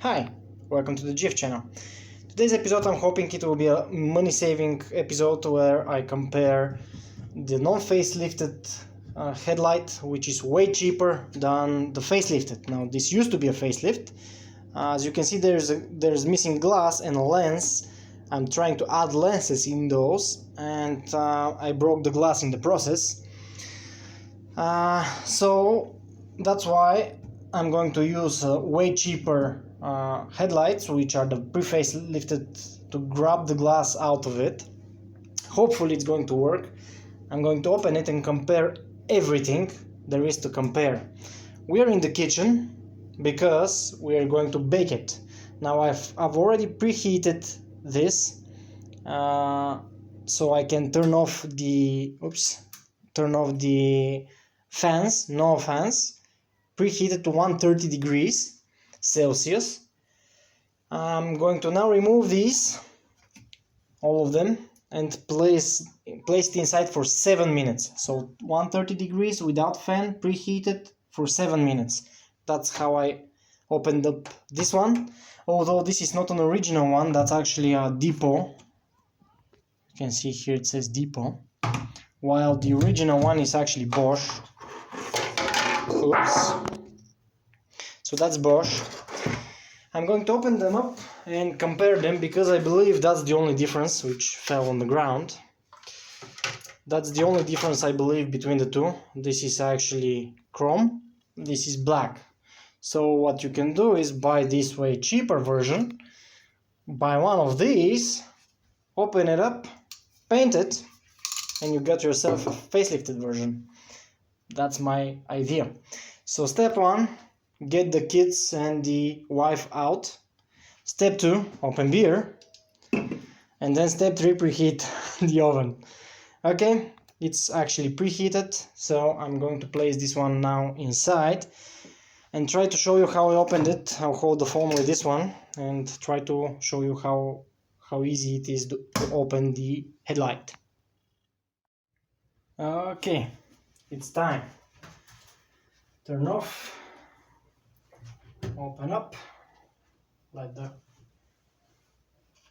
Hi, welcome to the GIF channel. Today's episode I'm hoping it will be a money-saving episode where I compare the non-facelifted headlight, which is way cheaper than the facelifted. Now this used to be a facelift. As you can see, there's missing glass and a lens. I'm trying to add lenses in those, and I broke the glass in the process. So that's why I'm going to use way cheaper headlights, which are the pre-facelifted, to grab the glass out of it. Hopefully it's going to work. I'm going to open it and compare everything there is to compare. We are in the kitchen because we are going to bake it. Now I've already preheated this so I can turn off the fans, no fans, preheated to 130 degrees Celsius. I'm going to now remove these, all of them, and place it inside for 7 minutes. So 130 degrees without fan, preheated for 7 minutes. That's how I opened up this one. Although this is not an original one, that's actually a depot. You can see here it says depot, while the original one is actually Bosch. Oops. So that's Bosch. I'm going to open them up and compare them because I believe that's the only difference, which fell on the ground. That's the only difference I believe between the two. This is actually chrome, this is black. So what you can do is buy this way cheaper version, buy one of these, open it up, paint it, and you get yourself a facelifted version. That's my idea. So step 1, get the kids and the wife out. Step 2, open beer. And then step 3, preheat the oven. Okay, it's actually preheated, so I'm going to place this one now inside and try to show you how I opened it. I'll hold the phone with this one and try to show you how easy it is to open the headlight. Okay, it's time. Turn off, open up, let the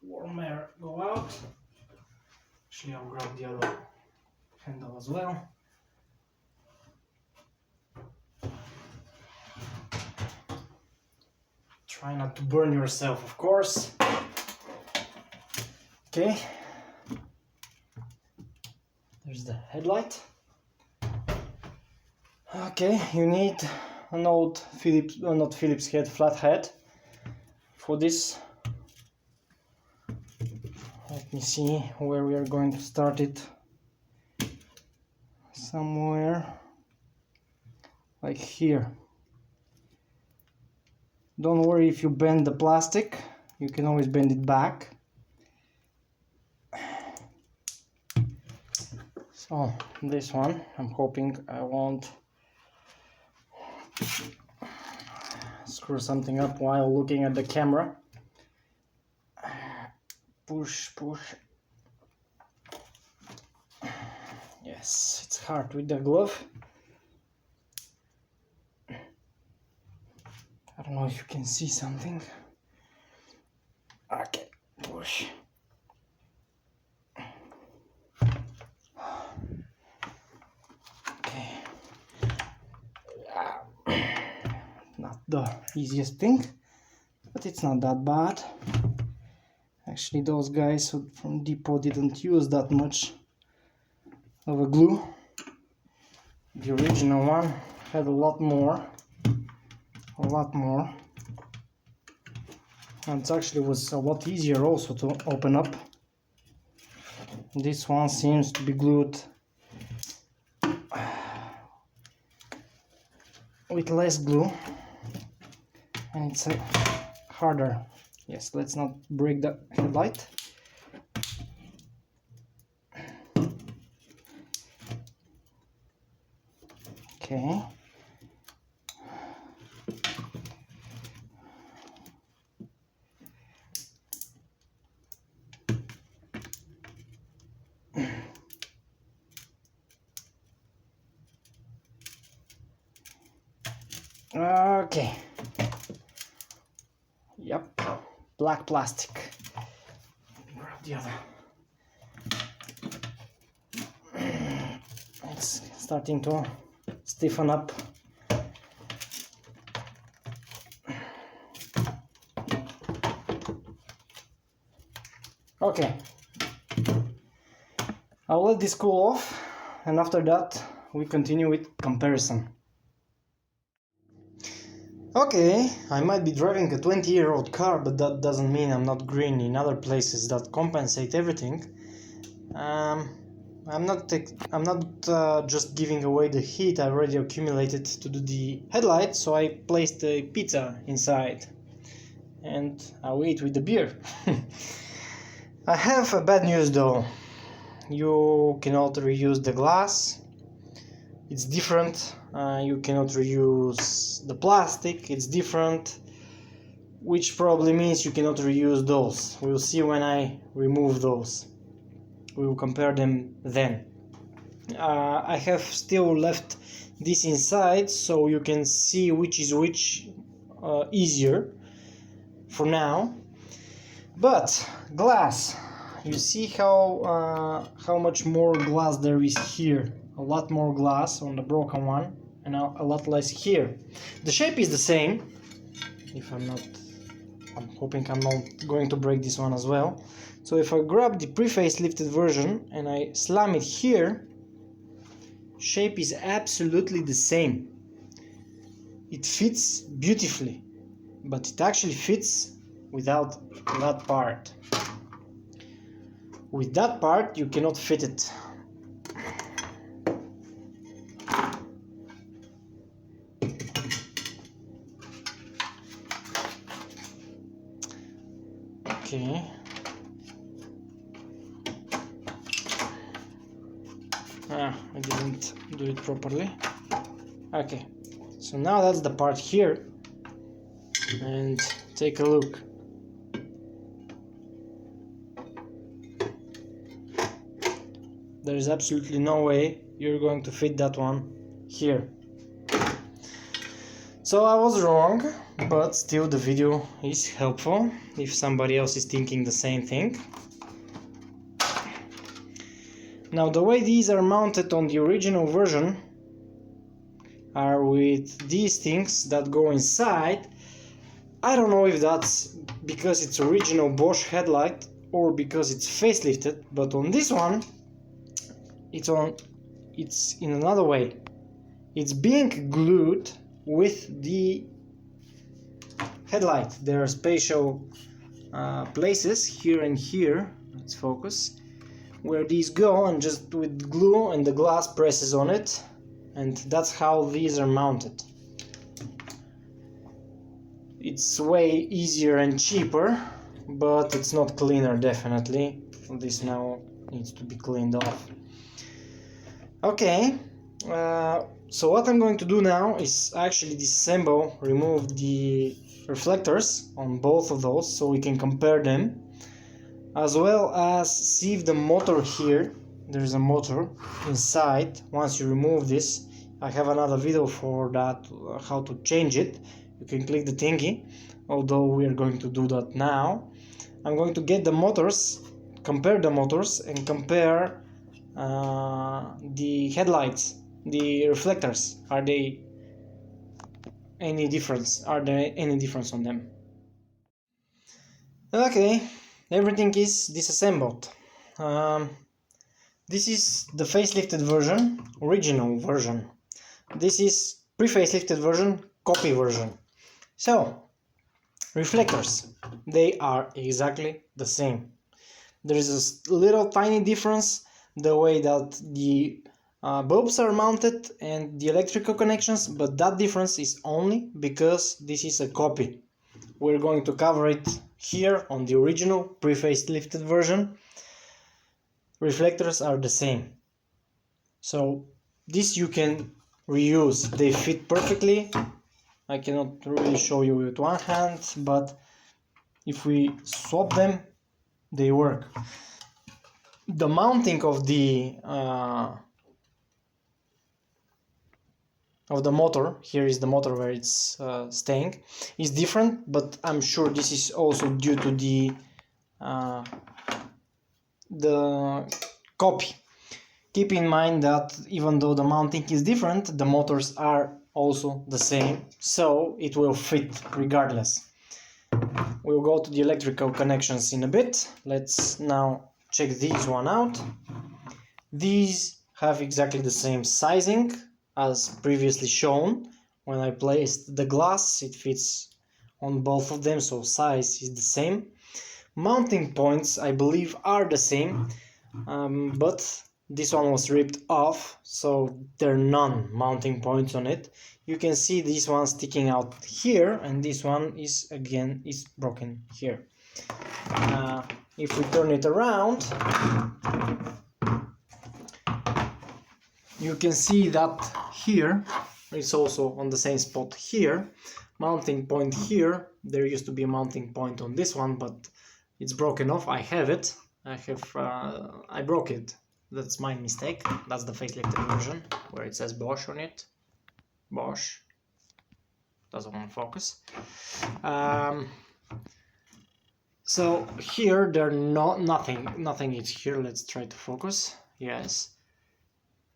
warm air go out. Actually, I'll grab the other handle as well. Try not to burn yourself, of course. Okay, there's the headlight. Okay, you need an old not Phillips head, flat head for this. Let me see where we are going to start it. Somewhere like here. Don't worry if you bend the plastic, you can always bend it back. So this one, I'm hoping I won't screw something up while looking at the camera. Push, push. Yes, it's hard with the glove. I don't know if you can see something. Okay, push. Okay. Not the easiest thing, but it's not that bad. Actually, those guys from Depot didn't use that much of a glue. The original one had a lot more. And it actually was a lot easier also to open up. This one seems to be glued with less glue, and it's harder. Yes, let's not break the headlight. Okay. Okay. Yep, black plastic. Grab the other. It's starting to stiffen up. Okay, I'll let this cool off, and after that we continue with comparison. Okay, I might be driving a 20-year-old car, but that doesn't mean I'm not green in other places that compensate everything. I'm not just giving away the heat I already accumulated to do the headlight, so I placed a pizza inside and I'll eat with the beer. I have a bad news though. You cannot reuse the glass. It's different. You cannot reuse the plastic. It's different, which probably means you cannot reuse those. We'll see when I remove those. We will compare them then. I have still left this inside so you can see which is which easier for now. But glass, you see how much more glass there is here. A lot more glass on the broken one and a lot less here. The shape is the same. I'm hoping I'm not going to break this one as well. So if I grab the pre-facelifted version and I slam it here, shape is absolutely the same. It fits beautifully, but it actually fits without that part. With that part you cannot fit it. Okay. I didn't do it properly. Okay, so now that's the part here, and take a look. There is absolutely no way you're going to fit that one here. So I was wrong, but still the video is helpful if somebody else is thinking the same thing. Now the way these are mounted on the original version are with these things that go inside. I don't know if that's because it's original Bosch headlight or because it's facelifted, but on this one it's in another way. It's being glued with the headlight. There are spatial places here and here. Let's focus. Where these go, and just with glue and the glass presses on it, and that's how these are mounted. It's way easier and cheaper, but it's not cleaner definitely. This now needs to be cleaned off. Okay, so what I'm going to do now is actually disassemble, remove the reflectors on both of those so we can compare them, as well as see if the motor here, there's a motor inside. Once you remove this, I have another video for that, how to change it. You can click the thingy, although we are going to do that now. I'm going to get the motors, compare the motors, and compare the headlights, the reflectors. Are there any difference on them? Okay, everything is disassembled. This is the facelifted version, original version. This is pre-facelifted version, copy version. So, reflectors, they are exactly the same. There is a little tiny difference, the way that the bulbs are mounted and the electrical connections, but that difference is only because this is a copy. We're going to cover it here on the original pre-facelifted version. Reflectors are the same. So this you can reuse, they fit perfectly. I cannot really show you with one hand, but if we swap them, they work. The mounting of the of the motor, here is the motor where it's staying, is different, but I'm sure this is also due to the copy. Keep in mind that even though the mounting is different, the motors are also the same, so it will fit regardless. We'll go to the electrical connections in a bit. Let's now check these one out. These have exactly the same sizing as previously shown. When I placed the glass, it fits on both of them, so size is the same. Mounting points, I believe, are the same, but this one was ripped off, so there are none mounting points on it. You can see this one sticking out here, and this one is broken here. If we turn it around, you can see that here it's also on the same spot here. Mounting point here. There used to be a mounting point on this one, but it's broken off. I have it. I broke it. That's my mistake. That's the facelifted version where it says Bosch on it. Bosch. Doesn't want to focus. So here there nothing is here. Let's try to focus. Yes.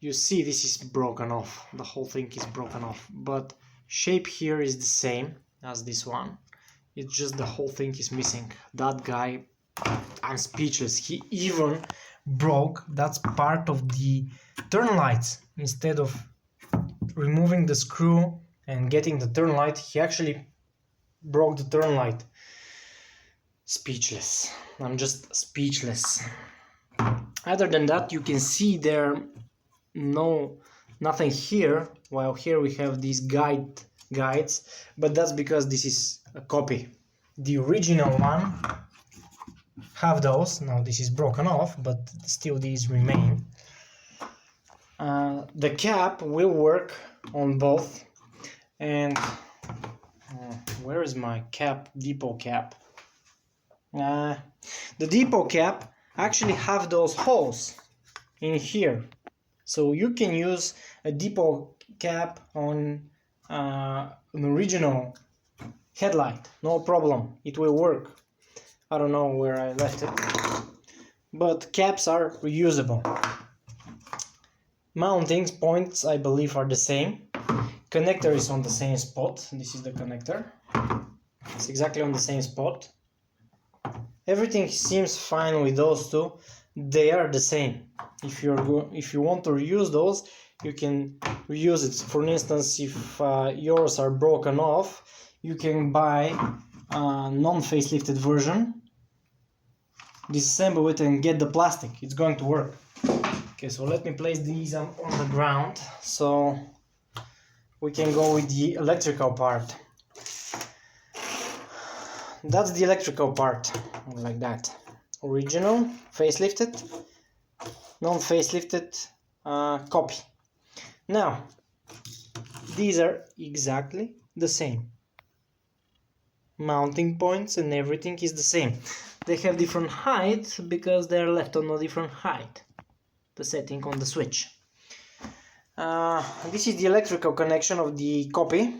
You see this is broken off. The whole thing is broken off. But shape here is the same as this one. It's just the whole thing is missing. That guy, I'm speechless. He even broke, that's part of the turn lights. Instead of removing the screw and getting the turn light, he actually broke the turn light. Speechless. I'm just speechless. Other than that, you can see there nothing here, while here we have these guides, but that's because this is a copy. The original one have those. Now this is broken off, but still these remain. The cap will work on both, and where is my cap? Depot cap. The depot cap actually have those holes in here, so you can use a depot cap on an original headlight, no problem, it will work. I don't know where I left it, but caps are reusable. Mounting points, I believe, are the same. Connector is on the same spot. This is the connector. It's exactly on the same spot. Everything seems fine with those two. They are the same. If you want to reuse those, you can reuse it. For instance, if yours are broken off, you can buy a non-facelifted version, disassemble it and get the plastic. It's going to work. Okay, so let me place these on the ground so we can go with the electrical part. That's the electrical part, like that. Original, facelifted, non-facelifted, copy. Now, these are exactly the same. Mounting points and everything is the same. They have different height because they are left on a different height. The setting on the switch. This is the electrical connection of the copy.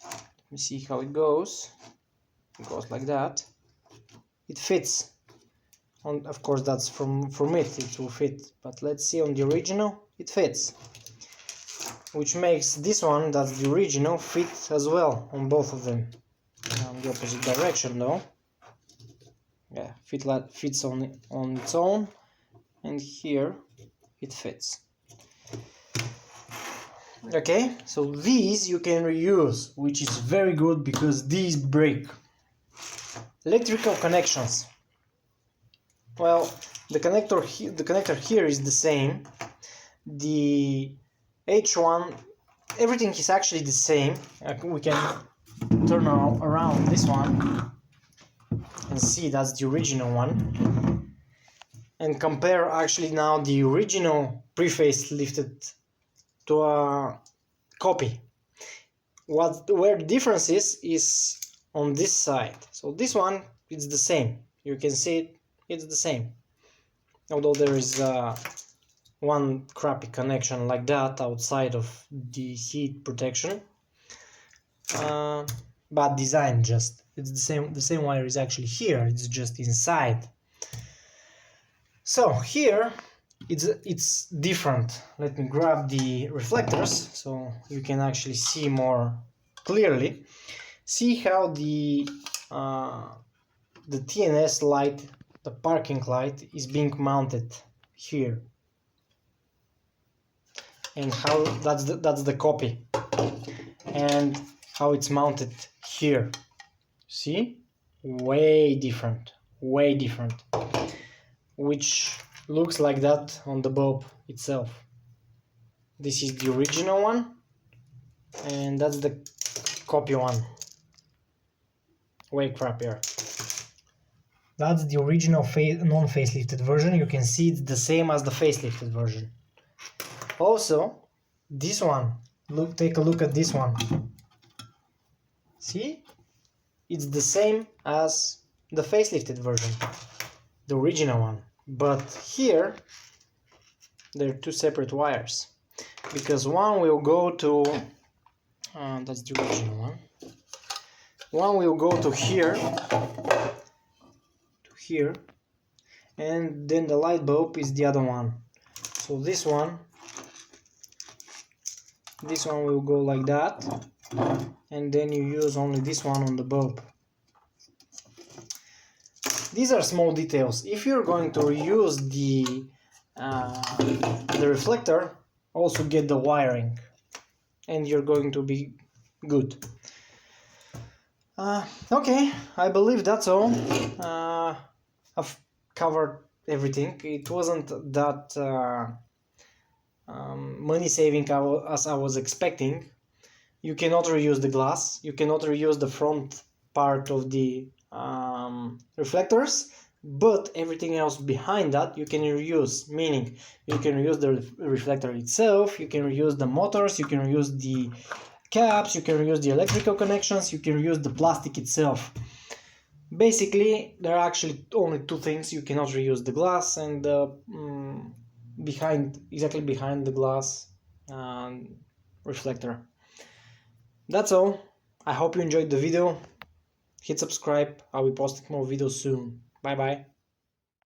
Let me see how it goes. It goes like that. It fits. Of course, that's from it. It will fit. But let's see on the original. It fits. Which makes this one, that's the original, fit as well on both of them. On the opposite direction, though. Yeah, fits on its own. And here it fits. Okay, so these you can reuse, which is very good because these break. Electrical connections. Well, the connector here is the same. The H1, everything is actually the same. We can turn around this one and see that's the original one. And compare actually now the original pre-facelifted to a copy. Where the difference is on this side. So this one, it's the same. You can see it's the same. Although there is one crappy connection like that outside of the heat protection. But design, just it's the same wire is actually here, it's just inside. So here it's different. Let me grab the reflectors so you can actually see more clearly. See how the TNS light, the parking light, is being mounted here, and how that's the copy, and how it's mounted here. See, way different, which looks like that on the bulb itself. This is the original one, and that's the copy one, way crappier. That's the original non-facelifted version. You can see it's the same as the facelifted version. Also, this one, take a look at this one. See? It's the same as the facelifted version, the original one. But here, there are two separate wires. Because one will go to, that's the original one. One will go to here, and then the light bulb is the other one. So this one will go like that, and then you use only this one on the bulb. These are small details. If you're going to reuse the reflector, also get the wiring, and you're going to be good. Okay, I believe that's all. I've covered everything. It wasn't that money saving as I was expecting. You cannot reuse the glass, you cannot reuse the front part of the reflectors, but everything else behind that you can reuse, meaning you can reuse the reflector itself, you can reuse the motors, you can reuse the caps, you can reuse the electrical connections, you can reuse the plastic itself. Basically, there are actually only two things you cannot reuse: the glass and the exactly behind the glass reflector. That's all. I hope you enjoyed the video. Hit subscribe. I'll be posting more videos soon. Bye bye.